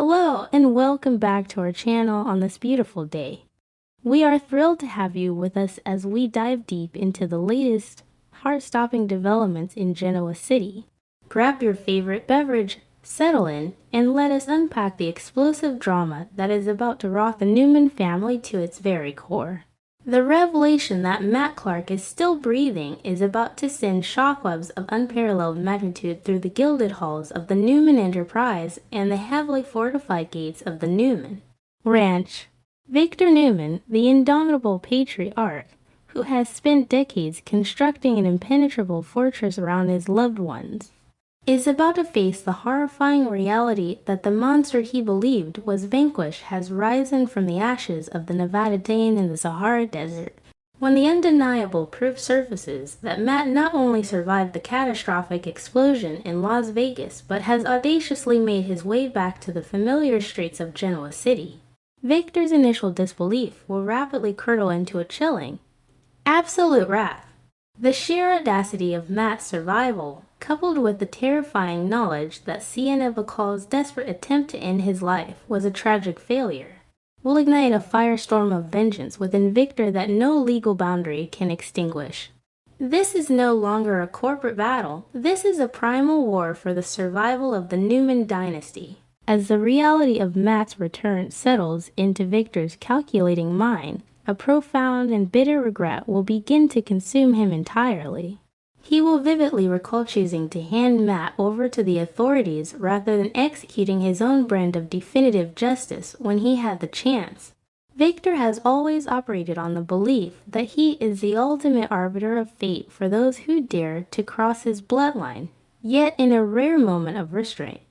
Hello and welcome back to our channel on this beautiful day. We are thrilled to have you with us as we dive deep into the latest heart-stopping developments in Genoa City. Grab your favorite beverage, settle in, and let us unpack the explosive drama that is about to rock the Newman family to its very core. The revelation that Matt Clark is still breathing is about to send shockwaves of unparalleled magnitude through the gilded halls of the Newman Enterprise and the heavily fortified gates of the Newman Ranch. Victor Newman, the indomitable patriarch, who has spent decades constructing an impenetrable fortress around his loved ones, is about to face the horrifying reality that the monster he believed was vanquished has risen from the ashes of the Nevada Dane in the Sahara Desert. When the undeniable proof surfaces that Matt not only survived the catastrophic explosion in Las Vegas but has audaciously made his way back to the familiar streets of Genoa City, Victor's initial disbelief will rapidly curdle into a chilling, absolute wrath. The sheer audacity of Matt's survival, coupled with the terrifying knowledge that Sienna Bacall's desperate attempt to end his life was a tragic failure, will ignite a firestorm of vengeance within Victor that no legal boundary can extinguish. This is no longer a corporate battle, this is a primal war for the survival of the Newman dynasty. As the reality of Matt's return settles into Victor's calculating mind, a profound and bitter regret will begin to consume him entirely. He will vividly recall choosing to hand Matt over to the authorities rather than executing his own brand of definitive justice when he had the chance. Victor has always operated on the belief that he is the ultimate arbiter of fate for those who dare to cross his bloodline, yet in a rare moment of restraint,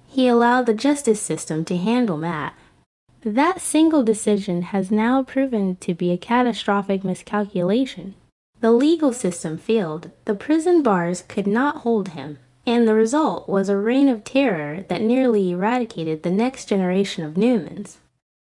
he allowed the justice system to handle Matt. That single decision has now proven to be a catastrophic miscalculation. The legal system failed, the prison bars could not hold him, and the result was a reign of terror that nearly eradicated the next generation of Newmans.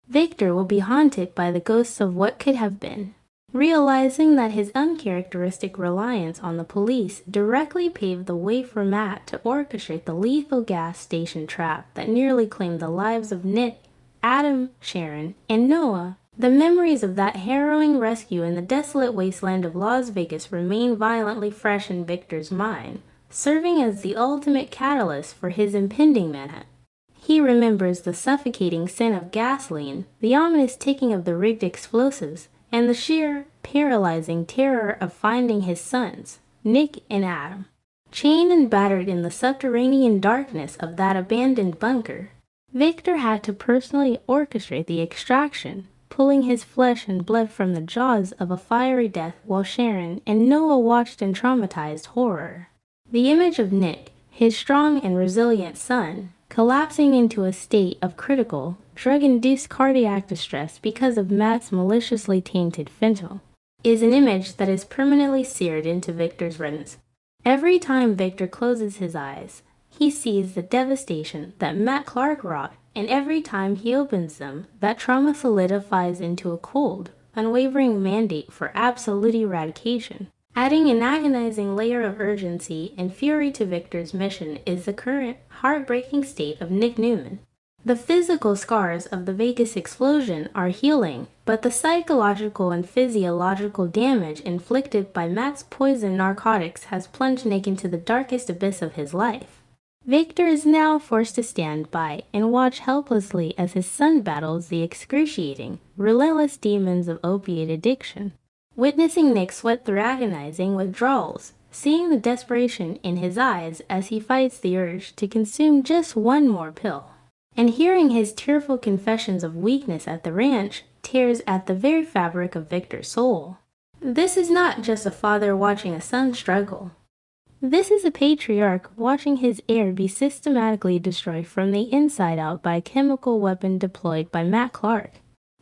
Victor will be haunted by the ghosts of what could have been, realizing that his uncharacteristic reliance on the police directly paved the way for Matt to orchestrate the lethal gas station trap that nearly claimed the lives of Nick, Adam, Sharon, and Noah. The memories of that harrowing rescue in the desolate wasteland of Las Vegas remain violently fresh in Victor's mind, serving as the ultimate catalyst for his impending manhunt. He remembers the suffocating scent of gasoline, the ominous ticking of the rigged explosives, and the sheer, paralyzing terror of finding his sons, Nick and Adam, chained and battered in the subterranean darkness of that abandoned bunker. Victor had to personally orchestrate the extraction, pulling his flesh and blood from the jaws of a fiery death while Sharon and Noah watched in traumatized horror. The image of Nick, his strong and resilient son, collapsing into a state of critical, drug-induced cardiac distress because of Matt's maliciously tainted fentanyl, is an image that is permanently seared into Victor's retinas. Every time Victor closes his eyes, he sees the devastation that Matt Clark wrought, and every time he opens them, that trauma solidifies into a cold, unwavering mandate for absolute eradication. Adding an agonizing layer of urgency and fury to Victor's mission is the current, heartbreaking state of Nick Newman. The physical scars of the Vegas explosion are healing, but the psychological and physiological damage inflicted by Matt's poison narcotics has plunged Nick into the darkest abyss of his life. Victor is now forced to stand by and watch helplessly as his son battles the excruciating, relentless demons of opiate addiction. Witnessing Nick sweat through agonizing withdrawals, seeing the desperation in his eyes as he fights the urge to consume just one more pill, and hearing his tearful confessions of weakness at the ranch tears at the very fabric of Victor's soul. This is not just a father watching a son struggle. This is a patriarch watching his heir be systematically destroyed from the inside out by a chemical weapon deployed by Matt Clark.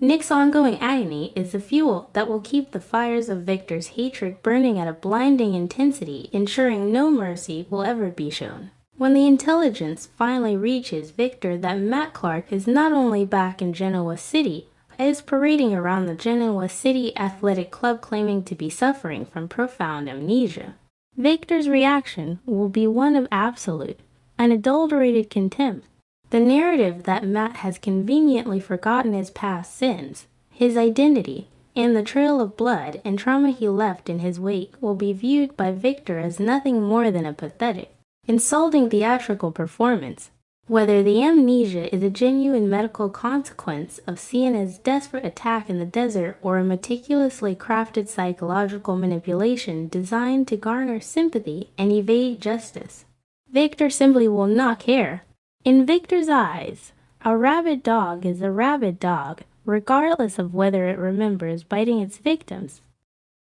Nick's ongoing agony is the fuel that will keep the fires of Victor's hatred burning at a blinding intensity, ensuring no mercy will ever be shown. When the intelligence finally reaches Victor that Matt Clark is not only back in Genoa City, but is parading around the Genoa City Athletic Club claiming to be suffering from profound amnesia, Victor's reaction will be one of absolute, unadulterated contempt. The narrative that Matt has conveniently forgotten his past sins, his identity, and the trail of blood and trauma he left in his wake will be viewed by Victor as nothing more than a pathetic, insulting theatrical performance. Whether the amnesia is a genuine medical consequence of Sienna's desperate attack in the desert or a meticulously crafted psychological manipulation designed to garner sympathy and evade justice, Victor simply will not care. In Victor's eyes, a rabid dog is a rabid dog, regardless of whether it remembers biting its victims.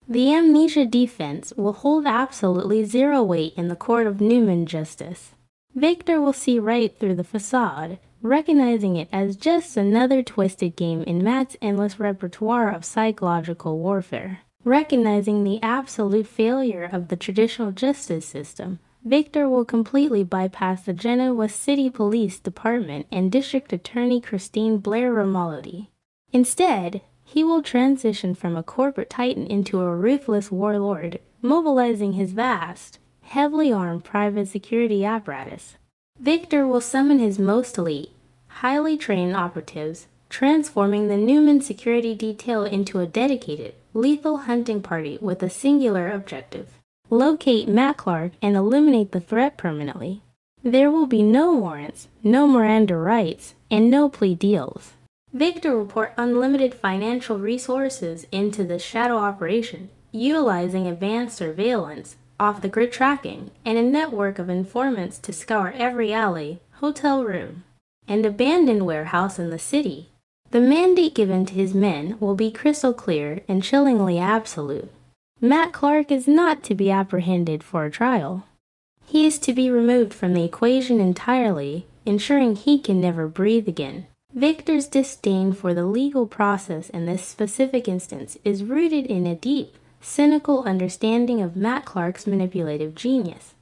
The amnesia defense will hold absolutely zero weight in the court of Newman justice. Victor will see right through the facade, recognizing it as just another twisted game in Matt's endless repertoire of psychological warfare. Recognizing the absolute failure of the traditional justice system, Victor will completely bypass the Genoa City Police Department and District Attorney Christine Blair Romoldi. Instead, he will transition from a corporate titan into a ruthless warlord, mobilizing his vast, heavily armed private security apparatus. Victor will summon his most elite, highly trained operatives, transforming the Newman security detail into a dedicated, lethal hunting party with a singular objective: locate Matt Clark and eliminate the threat permanently. There will be no warrants, no Miranda rights, and no plea deals. Victor will pour unlimited financial resources into the shadow operation, utilizing advanced surveillance, off-the-grid tracking, and a network of informants to scour every alley, hotel room, and abandoned warehouse in the city. The mandate given to his men will be crystal clear and chillingly absolute. Matt Clark is not to be apprehended for a trial. He is to be removed from the equation entirely, ensuring he can never breathe again. Victor's disdain for the legal process in this specific instance is rooted in a deep, cynical understanding of Matt Clark's manipulative genius.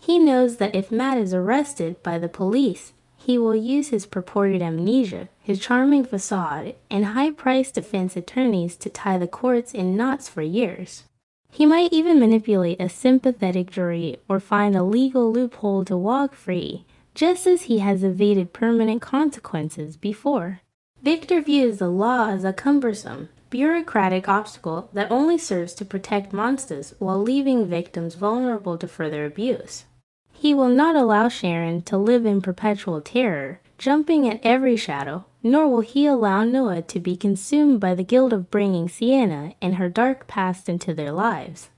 He knows that if Matt is arrested by the police, he will use his purported amnesia, his charming facade, and high-priced defense attorneys to tie the courts in knots for years. He might even manipulate a sympathetic jury or find a legal loophole to walk free, just as he has evaded permanent consequences before. Victor views the law as a cumbersome, bureaucratic obstacle that only serves to protect monsters while leaving victims vulnerable to further abuse. He will not allow Sharon to live in perpetual terror, jumping at every shadow, nor will he allow Noah to be consumed by the guilt of bringing Sienna and her dark past into their lives.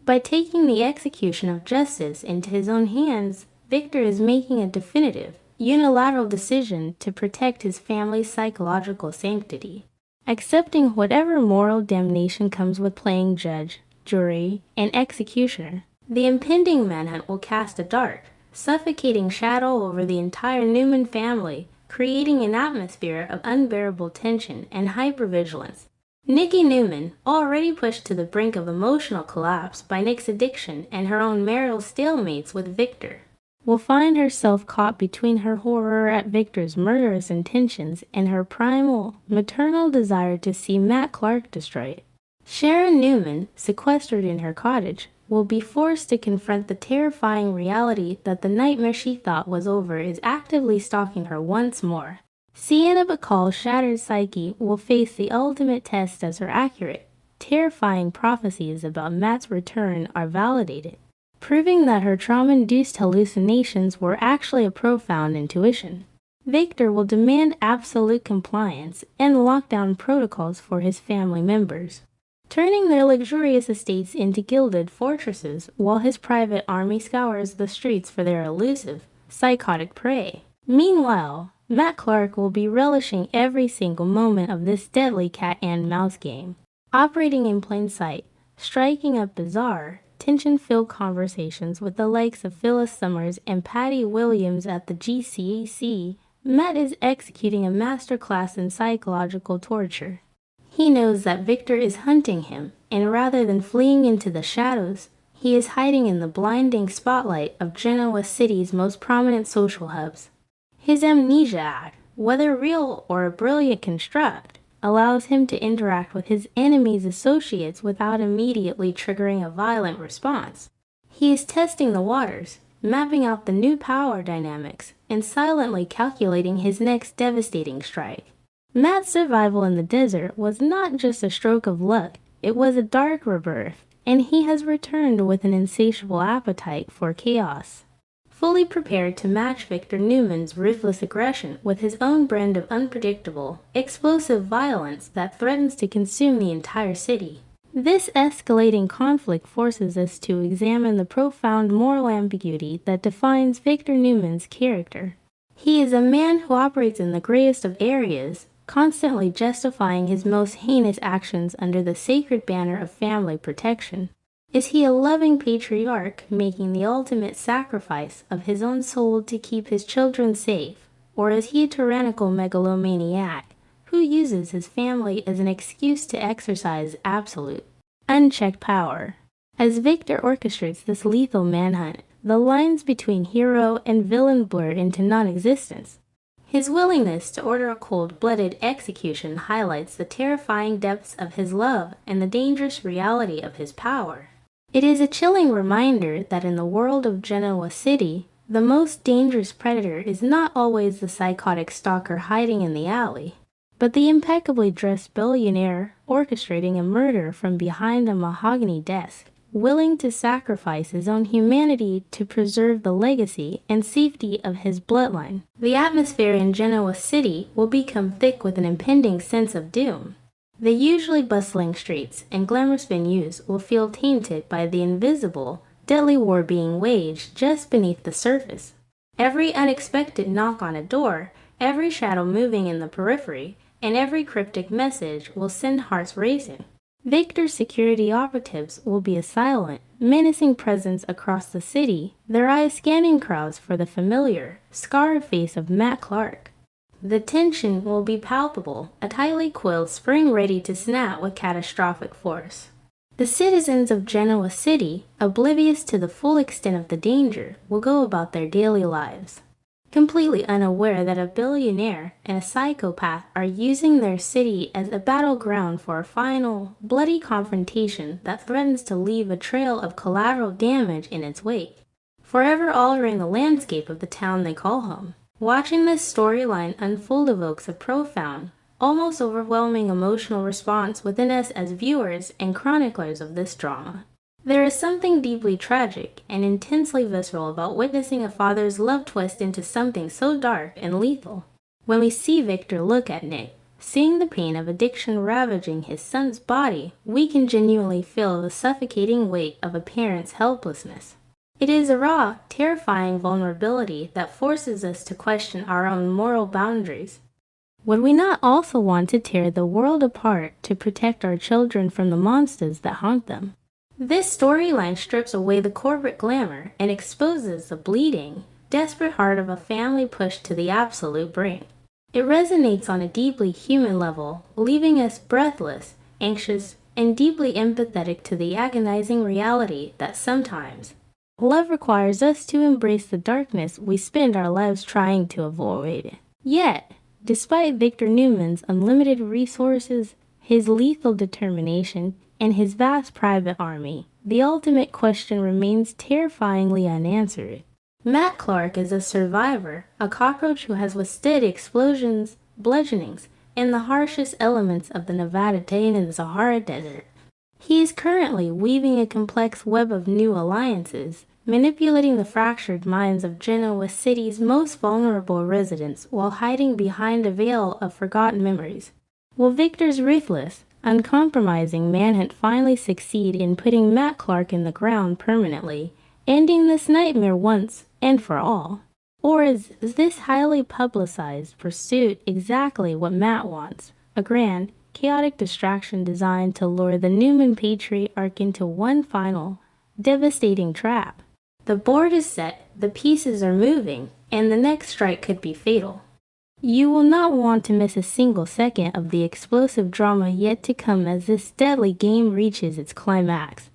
By taking the execution of justice into his own hands, Victor is making a definitive, unilateral decision to protect his family's psychological sanctity, accepting whatever moral damnation comes with playing judge, jury, and executioner. The impending manhunt will cast a dark, suffocating shadow over the entire Newman family, creating an atmosphere of unbearable tension and hypervigilance. Nikki Newman, already pushed to the brink of emotional collapse by Nick's addiction and her own marital stalemates with Victor, will find herself caught between her horror at Victor's murderous intentions and her primal, maternal desire to see Matt Clark destroyed. Sharon Newman, sequestered in her cottage, will be forced to confront the terrifying reality that the nightmare she thought was over is actively stalking her once more. Sienna Bacall's shattered psyche will face the ultimate test as her accurate, terrifying prophecies about Matt's return are validated, proving that her trauma-induced hallucinations were actually a profound intuition. Victor will demand absolute compliance and lockdown protocols for his family members, turning their luxurious estates into gilded fortresses while his private army scours the streets for their elusive, psychotic prey. Meanwhile, Matt Clark will be relishing every single moment of this deadly cat-and-mouse game, operating in plain sight, striking up bizarre, tension-filled conversations with the likes of Phyllis Summers and Patty Williams at the GCAC. Matt is executing a masterclass in psychological torture. He knows that Victor is hunting him, and rather than fleeing into the shadows, he is hiding in the blinding spotlight of Genoa City's most prominent social hubs. His amnesia act, whether real or a brilliant construct, allows him to interact with his enemy's associates without immediately triggering a violent response. He is testing the waters, mapping out the new power dynamics and silently calculating his next devastating strike. Matt's survival in the desert was not just a stroke of luck, it was a dark rebirth, and he has returned with an insatiable appetite for chaos. Fully prepared to match Victor Newman's ruthless aggression with his own brand of unpredictable, explosive violence that threatens to consume the entire city. This escalating conflict forces us to examine the profound moral ambiguity that defines Victor Newman's character. He is a man who operates in the grayest of areas, constantly justifying his most heinous actions under the sacred banner of family protection. Is he a loving patriarch making the ultimate sacrifice of his own soul to keep his children safe, or is he a tyrannical megalomaniac who uses his family as an excuse to exercise absolute, unchecked power? As Victor orchestrates this lethal manhunt, the lines between hero and villain blur into non-existence. His willingness to order a cold-blooded execution highlights the terrifying depths of his love and the dangerous reality of his power. It is a chilling reminder that in the world of Genoa City, the most dangerous predator is not always the psychotic stalker hiding in the alley, but the impeccably dressed billionaire orchestrating a murder from behind a mahogany desk, willing to sacrifice his own humanity to preserve the legacy and safety of his bloodline. The atmosphere in Genoa City will become thick with an impending sense of doom. The usually bustling streets and glamorous venues will feel tainted by the invisible, deadly war being waged just beneath the surface. Every unexpected knock on a door, every shadow moving in the periphery, and every cryptic message will send hearts racing. Victor's security operatives will be a silent, menacing presence across the city, their eyes scanning crowds for the familiar, scarred face of Matt Clark. The tension will be palpable, a tightly coiled spring ready to snap with catastrophic force. The citizens of Genoa City, oblivious to the full extent of the danger, will go about their daily lives, completely unaware that a billionaire and a psychopath are using their city as a battleground for a final, bloody confrontation that threatens to leave a trail of collateral damage in its wake, forever altering the landscape of the town they call home. Watching this storyline unfold evokes a profound, almost overwhelming emotional response within us as viewers and chroniclers of this drama. There is something deeply tragic and intensely visceral about witnessing a father's love twist into something so dark and lethal. When we see Victor look at Nick, seeing the pain of addiction ravaging his son's body, we can genuinely feel the suffocating weight of a parent's helplessness. It is a raw, terrifying vulnerability that forces us to question our own moral boundaries. Would we not also want to tear the world apart to protect our children from the monsters that haunt them? This storyline strips away the corporate glamour and exposes the bleeding, desperate heart of a family pushed to the absolute brink. It resonates on a deeply human level, leaving us breathless, anxious, and deeply empathetic to the agonizing reality that sometimes love requires us to embrace the darkness we spend our lives trying to avoid. Yet, despite Victor Newman's unlimited resources, his lethal determination, and his vast private army, the ultimate question remains terrifyingly unanswered. Matt Clark is a survivor, a cockroach who has withstood explosions, bludgeonings, and the harshest elements of the Nevada and Sahara Desert. He is currently weaving a complex web of new alliances, manipulating the fractured minds of Genoa City's most vulnerable residents while hiding behind a veil of forgotten memories. Will Victor's ruthless, uncompromising manhunt finally succeed in putting Matt Clark in the ground permanently, ending this nightmare once and for all? Or is this highly publicized pursuit exactly what Matt wants? A grand, chaotic distraction designed to lure the Newman patriarch into one final, devastating trap. The board is set, the pieces are moving, and the next strike could be fatal. You will not want to miss a single second of the explosive drama yet to come as this deadly game reaches its climax.